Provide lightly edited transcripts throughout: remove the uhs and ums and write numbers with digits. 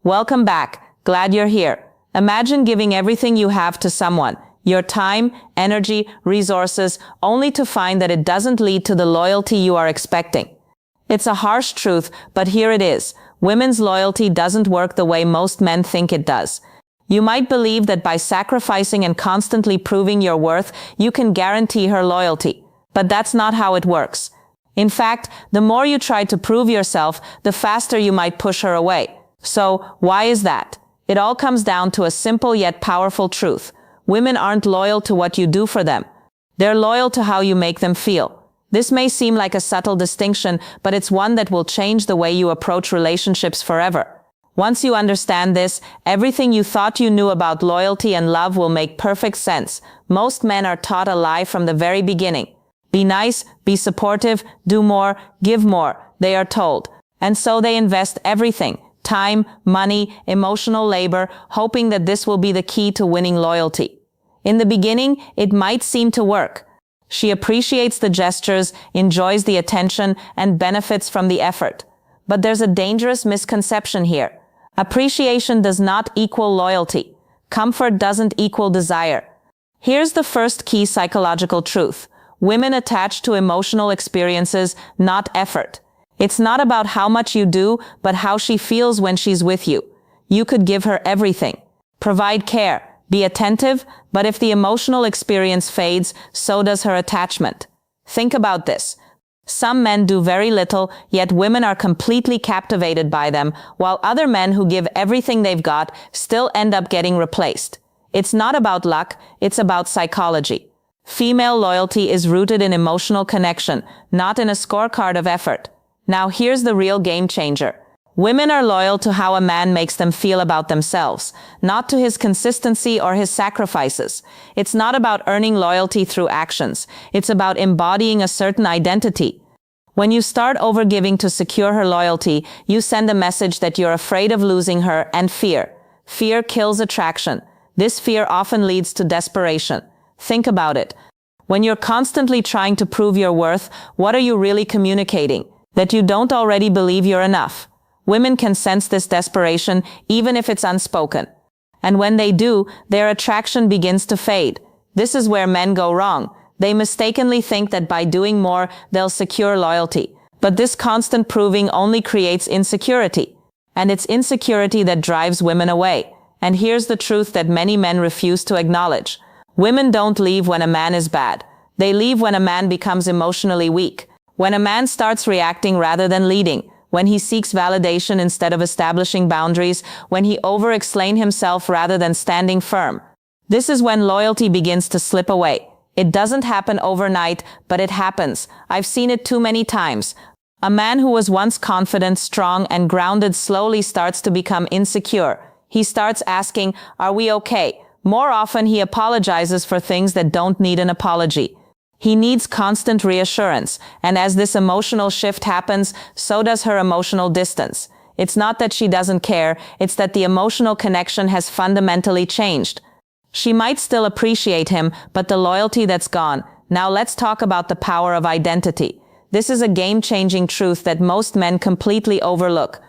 Welcome back. Glad you're here. Imagine giving everything you have to someone, your time, energy, resources, only to find that it doesn't lead to the loyalty you are expecting. It's a harsh truth, but here it is. Women's loyalty doesn't work the way most men think it does. You might believe that by sacrificing and constantly proving your worth, you can guarantee her loyalty. But that's not how it works. In fact, the more you try to prove yourself, the faster you might push her away. So, why is that? It all comes down to a simple yet powerful truth. Women aren't loyal to what you do for them. They're loyal to how you make them feel. This may seem like a subtle distinction, but it's one that will change the way you approach relationships forever. Once you understand this, everything you thought you knew about loyalty and love will make perfect sense. Most men are taught a lie from the very beginning. Be nice, be supportive, do more, give more, they are told. And so they invest everything, time, money, emotional labor, hoping that this will be the key to winning loyalty. In the beginning, it might seem to work. She appreciates the gestures, enjoys the attention, and benefits from the effort. But there's a dangerous misconception here. Appreciation does not equal loyalty. Comfort doesn't equal desire. Here's the first key psychological truth. Women attach to emotional experiences, not effort. It's not about how much you do, but how she feels when she's with you. You could give her everything. Provide care. Be attentive, but if the emotional experience fades, so does her attachment. Think about this. Some men do very little, yet women are completely captivated by them, while other men who give everything they've got still end up getting replaced. It's not about luck, it's about psychology. Female loyalty is rooted in emotional connection, not in a scorecard of effort. Now here's the real game changer. Women are loyal to how a man makes them feel about themselves, not to his consistency or his sacrifices. It's not about earning loyalty through actions. It's about embodying a certain identity. When you start overgiving to secure her loyalty, you send a message that you're afraid of losing her, and fear. Fear kills attraction. This fear often leads to desperation. Think about it. When you're constantly trying to prove your worth, what are you really communicating? That you don't already believe you're enough. Women can sense this desperation even if it's unspoken. And when they do, their attraction begins to fade. This is where men go wrong. They mistakenly think that by doing more, they'll secure loyalty. But this constant proving only creates insecurity. And it's insecurity that drives women away. And here's the truth that many men refuse to acknowledge. Women don't leave when a man is bad. They leave when a man becomes emotionally weak. When a man starts reacting rather than leading. When he seeks validation instead of establishing boundaries, when he over-explains himself rather than standing firm. This is when loyalty begins to slip away. It doesn't happen overnight, but it happens. I've seen it too many times. A man who was once confident, strong, and grounded slowly starts to become insecure. He starts asking, "Are we okay?" More often, he apologizes for things that don't need an apology. He needs constant reassurance, and as this emotional shift happens, so does her emotional distance. It's not that she doesn't care, it's that the emotional connection has fundamentally changed. She might still appreciate him, but the loyalty that's gone. Now let's talk about the power of identity. This is a game-changing truth that most men completely overlook.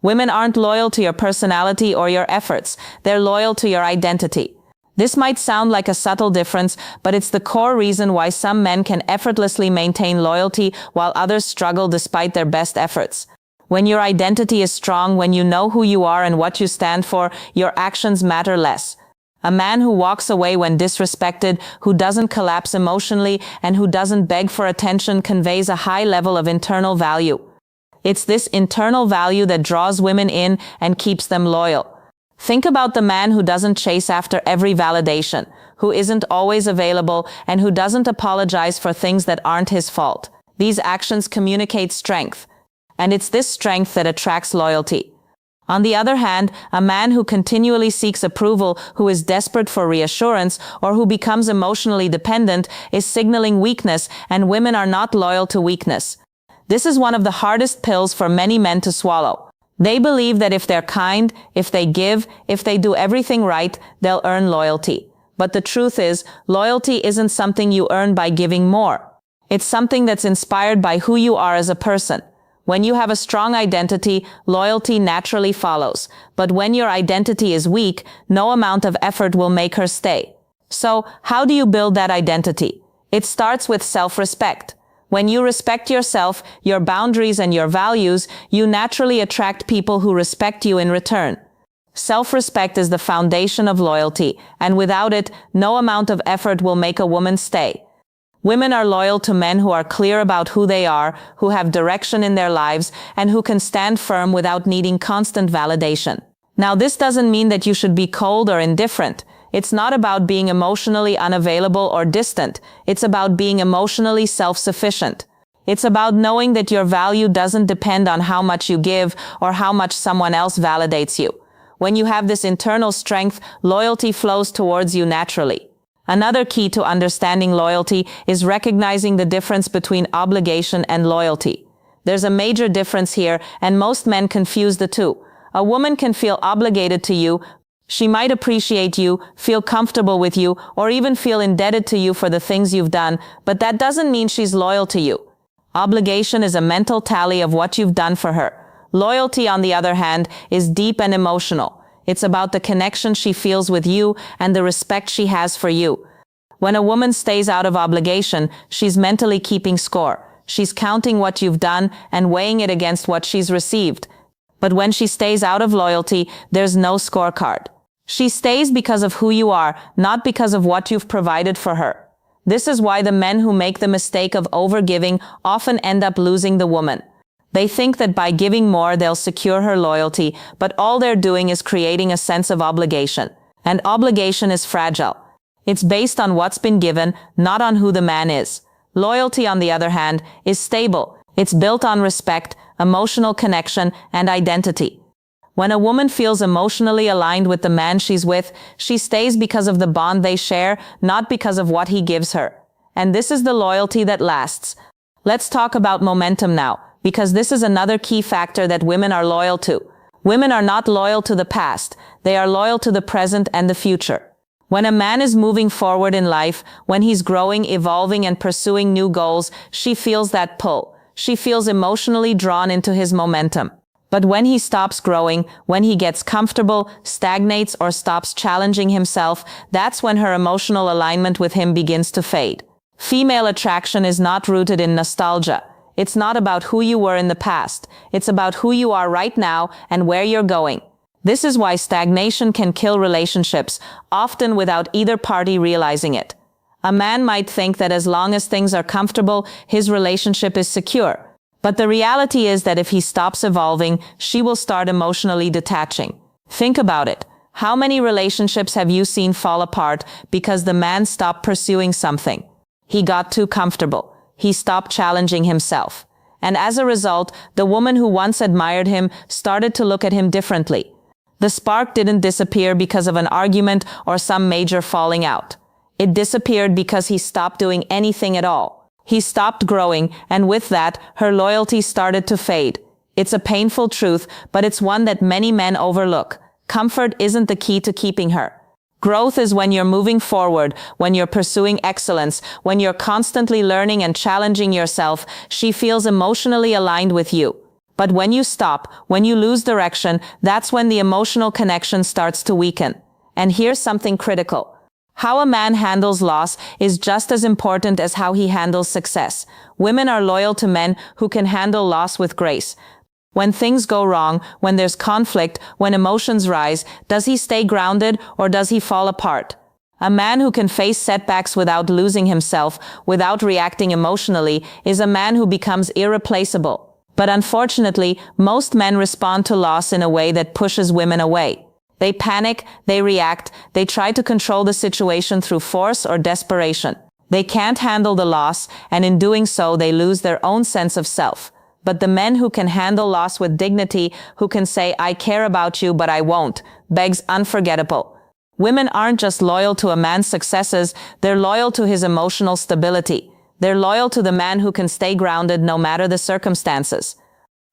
Women aren't loyal to your personality or your efforts, they're loyal to your identity. This might sound like a subtle difference, but it's the core reason why some men can effortlessly maintain loyalty while others struggle despite their best efforts. When your identity is strong, when you know who you are and what you stand for, your actions matter less. A man who walks away when disrespected, who doesn't collapse emotionally, and who doesn't beg for attention conveys a high level of internal value. It's this internal value that draws women in and keeps them loyal. Think about the man who doesn't chase after every validation, who isn't always available, and who doesn't apologize for things that aren't his fault. These actions communicate strength, and it's this strength that attracts loyalty. On the other hand, a man who continually seeks approval, who is desperate for reassurance, or who becomes emotionally dependent is signaling weakness, and women are not loyal to weakness. This is one of the hardest pills for many men to swallow. They believe that if they're kind, if they give, if they do everything right, they'll earn loyalty. But the truth is, loyalty isn't something you earn by giving more. It's something that's inspired by who you are as a person. When you have a strong identity, loyalty naturally follows. But when your identity is weak, no amount of effort will make her stay. So, how do you build that identity? It starts with self-respect. When you respect yourself, your boundaries and your values, you naturally attract people who respect you in return. Self-respect is the foundation of loyalty, and without it, no amount of effort will make a woman stay. Women are loyal to men who are clear about who they are, who have direction in their lives, and who can stand firm without needing constant validation. Now, this doesn't mean that you should be cold or indifferent. It's not about being emotionally unavailable or distant. It's about being emotionally self-sufficient. It's about knowing that your value doesn't depend on how much you give or how much someone else validates you. When you have this internal strength, loyalty flows towards you naturally. Another key to understanding loyalty is recognizing the difference between obligation and loyalty. There's a major difference here, and most men confuse the two. A woman can feel obligated to you. She might appreciate you, feel comfortable with you, or even feel indebted to you for the things you've done, but that doesn't mean she's loyal to you. Obligation is a mental tally of what you've done for her. Loyalty, on the other hand, is deep and emotional. It's about the connection she feels with you and the respect she has for you. When a woman stays out of obligation, she's mentally keeping score. She's counting what you've done and weighing it against what she's received. But when she stays out of loyalty, there's no scorecard. She stays because of who you are, not because of what you've provided for her. This is why the men who make the mistake of overgiving often end up losing the woman. They think that by giving more they'll secure her loyalty, but all they're doing is creating a sense of obligation. And obligation is fragile. It's based on what's been given, not on who the man is. Loyalty, on the other hand, is stable. It's built on respect, emotional connection, and identity. When a woman feels emotionally aligned with the man she's with, she stays because of the bond they share, not because of what he gives her. And this is the loyalty that lasts. Let's talk about momentum now, because this is another key factor that women are loyal to. Women are not loyal to the past. They are loyal to the present and the future. When a man is moving forward in life, when he's growing, evolving, and pursuing new goals, she feels that pull. She feels emotionally drawn into his momentum. But when he stops growing, when he gets comfortable, stagnates, or stops challenging himself, that's when her emotional alignment with him begins to fade. Female attraction is not rooted in nostalgia. It's not about who you were in the past. It's about who you are right now and where you're going. This is why stagnation can kill relationships, often without either party realizing it. A man might think that as long as things are comfortable, his relationship is secure. But the reality is that if he stops evolving, she will start emotionally detaching. Think about it. How many relationships have you seen fall apart because the man stopped pursuing something? He got too comfortable. He stopped challenging himself. And as a result, the woman who once admired him started to look at him differently. The spark didn't disappear because of an argument or some major falling out. It disappeared because he stopped doing anything at all. He stopped growing, and with that, her loyalty started to fade. It's a painful truth, but it's one that many men overlook. Comfort isn't the key to keeping her. Growth is when you're moving forward, when you're pursuing excellence, when you're constantly learning and challenging yourself. She feels emotionally aligned with you. But when you stop, when you lose direction, that's when the emotional connection starts to weaken. And here's something critical. How a man handles loss is just as important as how he handles success. Women are loyal to men who can handle loss with grace. When things go wrong, when there's conflict, when emotions rise, does he stay grounded or does he fall apart? A man who can face setbacks without losing himself, without reacting emotionally, is a man who becomes irreplaceable. But unfortunately, most men respond to loss in a way that pushes women away. They panic, they react, they try to control the situation through force or desperation. They can't handle the loss, and in doing so, they lose their own sense of self. But the men who can handle loss with dignity, who can say, "I care about you, but I won't," begs unforgettable. Women aren't just loyal to a man's successes, they're loyal to his emotional stability. They're loyal to the man who can stay grounded no matter the circumstances.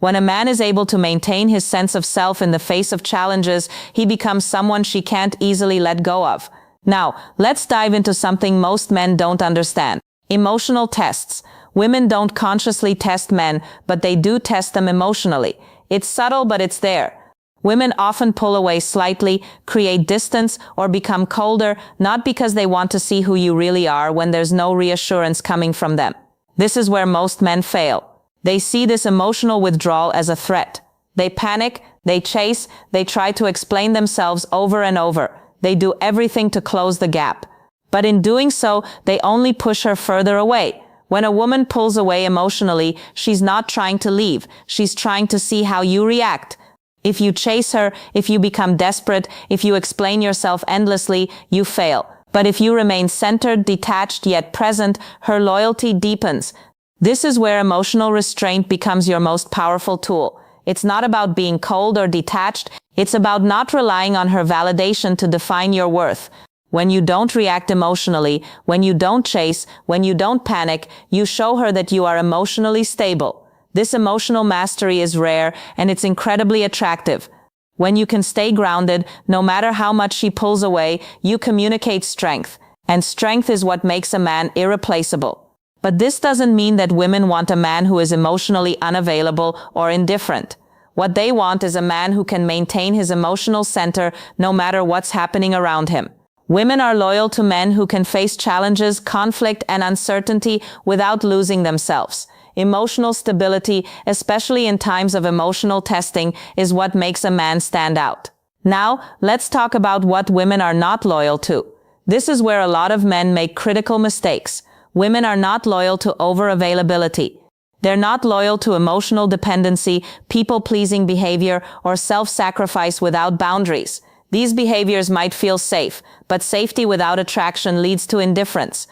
When a man is able to maintain his sense of self in the face of challenges, he becomes someone she can't easily let go of. Now, let's dive into something most men don't understand. Emotional tests. Women don't consciously test men, but they do test them emotionally. It's subtle, but it's there. Women often pull away slightly, create distance, or become colder, not because they want to see who you really are when there's no reassurance coming from them. This is where most men fail. They see this emotional withdrawal as a threat. They panic, they chase, they try to explain themselves over and over. They do everything to close the gap. But in doing so, they only push her further away. When a woman pulls away emotionally, she's not trying to leave. She's trying to see how you react. If you chase her, if you become desperate, if you explain yourself endlessly, you fail. But if you remain centered, detached, yet present, her loyalty deepens. This is where emotional restraint becomes your most powerful tool. It's not about being cold or detached. It's about not relying on her validation to define your worth. When you don't react emotionally, when you don't chase, when you don't panic, you show her that you are emotionally stable. This emotional mastery is rare, and it's incredibly attractive. When you can stay grounded, no matter how much she pulls away, you communicate strength. And strength is what makes a man irreplaceable. But this doesn't mean that women want a man who is emotionally unavailable or indifferent. What they want is a man who can maintain his emotional center no matter what's happening around him. Women are loyal to men who can face challenges, conflict, and uncertainty without losing themselves. Emotional stability, especially in times of emotional testing, is what makes a man stand out. Now, let's talk about what women are not loyal to. This is where a lot of men make critical mistakes. Women are not loyal to over-availability. They're not loyal to emotional dependency, people-pleasing behavior, or self-sacrifice without boundaries. These behaviors might feel safe, but safety without attraction leads to indifference.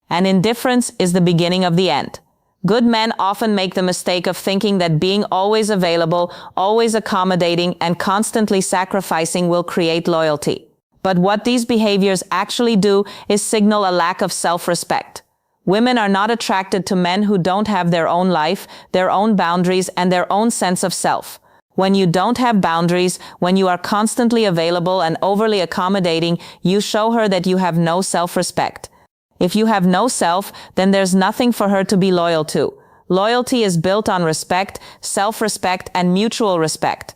And indifference is the beginning of the end. Good men often make the mistake of thinking that being always available, always accommodating, and constantly sacrificing will create loyalty. But what these behaviors actually do is signal a lack of self-respect. Women are not attracted to men who don't have their own life, their own boundaries, and their own sense of self. When you don't have boundaries, when you are constantly available and overly accommodating, you show her that you have no self-respect. If you have no self, then there's nothing for her to be loyal to. Loyalty is built on respect, self-respect, and mutual respect.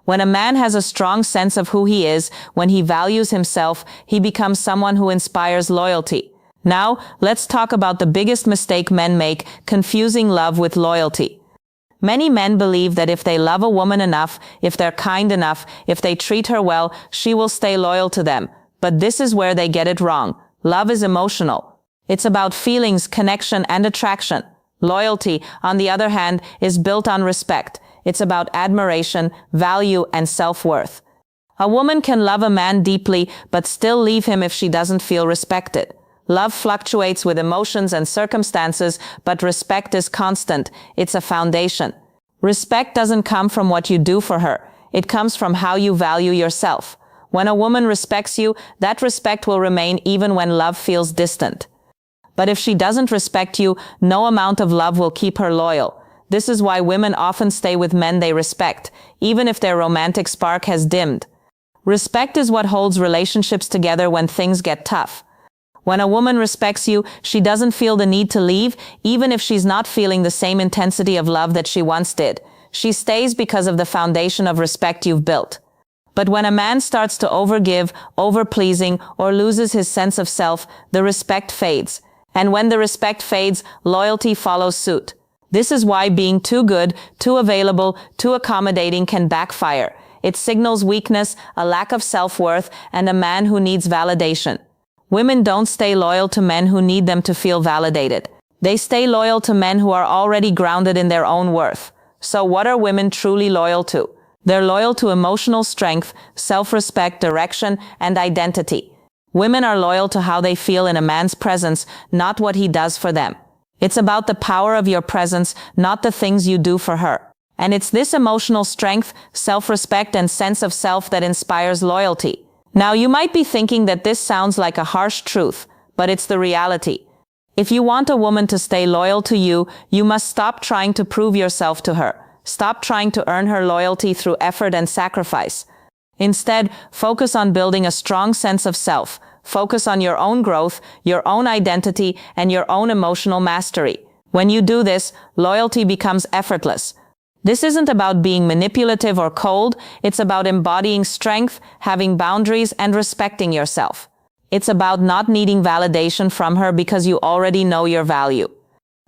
When a man has a strong sense of who he is, when he values himself, he becomes someone who inspires loyalty. Now, let's talk about the biggest mistake men make, confusing love with loyalty. Many men believe that if they love a woman enough, if they're kind enough, if they treat her well, she will stay loyal to them. But this is where they get it wrong. Love is emotional. It's about feelings, connection, and attraction. Loyalty, on the other hand, is built on respect. It's about admiration, value, and self-worth. A woman can love a man deeply, but still leave him if she doesn't feel respected. Love fluctuates with emotions and circumstances, but respect is constant. It's a foundation. Respect doesn't come from what you do for her. It comes from how you value yourself. When a woman respects you, that respect will remain even when love feels distant. But if she doesn't respect you, no amount of love will keep her loyal. This is why women often stay with men they respect, even if their romantic spark has dimmed. Respect is what holds relationships together when things get tough. When a woman respects you, she doesn't feel the need to leave, even if she's not feeling the same intensity of love that she once did. She stays because of the foundation of respect you've built. But when a man starts to overgive, overpleasing, or loses his sense of self, the respect fades. And when the respect fades, loyalty follows suit. This is why being too good, too available, too accommodating can backfire. It signals weakness, a lack of self-worth, and a man who needs validation. Women don't stay loyal to men who need them to feel validated. They stay loyal to men who are already grounded in their own worth. So what are women truly loyal to? They're loyal to emotional strength, self-respect, direction, and identity. Women are loyal to how they feel in a man's presence, not what he does for them. It's about the power of your presence, not the things you do for her. And it's this emotional strength, self-respect, and sense of self that inspires loyalty. Now, you might be thinking that this sounds like a harsh truth, but it's the reality. If you want a woman to stay loyal to you, you must stop trying to prove yourself to her. Stop trying to earn her loyalty through effort and sacrifice. Instead, focus on building a strong sense of self. Focus on your own growth, your own identity, and your own emotional mastery. When you do this, loyalty becomes effortless. This isn't about being manipulative or cold, it's about embodying strength, having boundaries, and respecting yourself. It's about not needing validation from her because you already know your value.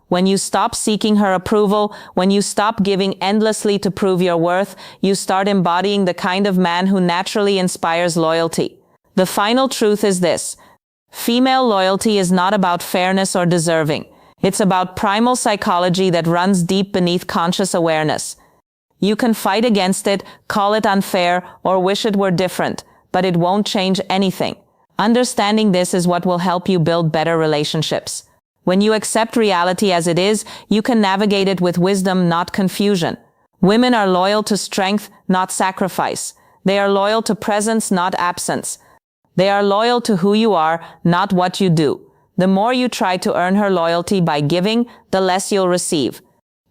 When you stop seeking her approval, when you stop giving endlessly to prove your worth, you start embodying the kind of man who naturally inspires loyalty. The final truth is this: female loyalty is not about fairness or deserving. It's about primal psychology that runs deep beneath conscious awareness. You can fight against it, call it unfair, or wish it were different, but it won't change anything. Understanding this is what will help you build better relationships. When you accept reality as it is, you can navigate it with wisdom, not confusion. Women are loyal to strength, not sacrifice. They are loyal to presence, not absence. They are loyal to who you are, not what you do. The more you try to earn her loyalty by giving, the less you'll receive.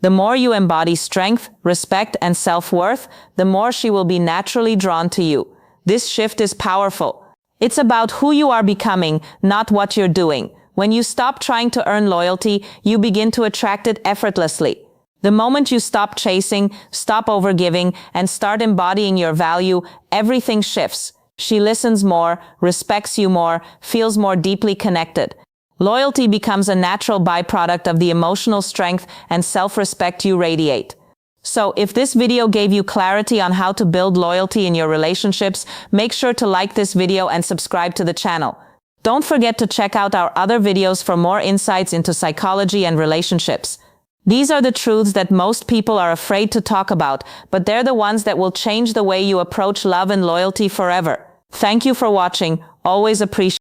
The more you embody strength, respect, and self-worth, the more she will be naturally drawn to you. This shift is powerful. It's about who you are becoming, not what you're doing. When you stop trying to earn loyalty, you begin to attract it effortlessly. The moment you stop chasing, stop overgiving, and start embodying your value, everything shifts. She listens more, respects you more, feels more deeply connected. Loyalty becomes a natural byproduct of the emotional strength and self-respect you radiate. So, if this video gave you clarity on how to build loyalty in your relationships, make sure to like this video and subscribe to the channel. Don't forget to check out our other videos for more insights into psychology and relationships. These are the truths that most people are afraid to talk about, but they're the ones that will change the way you approach love and loyalty forever. Thank you for watching. Always appreciate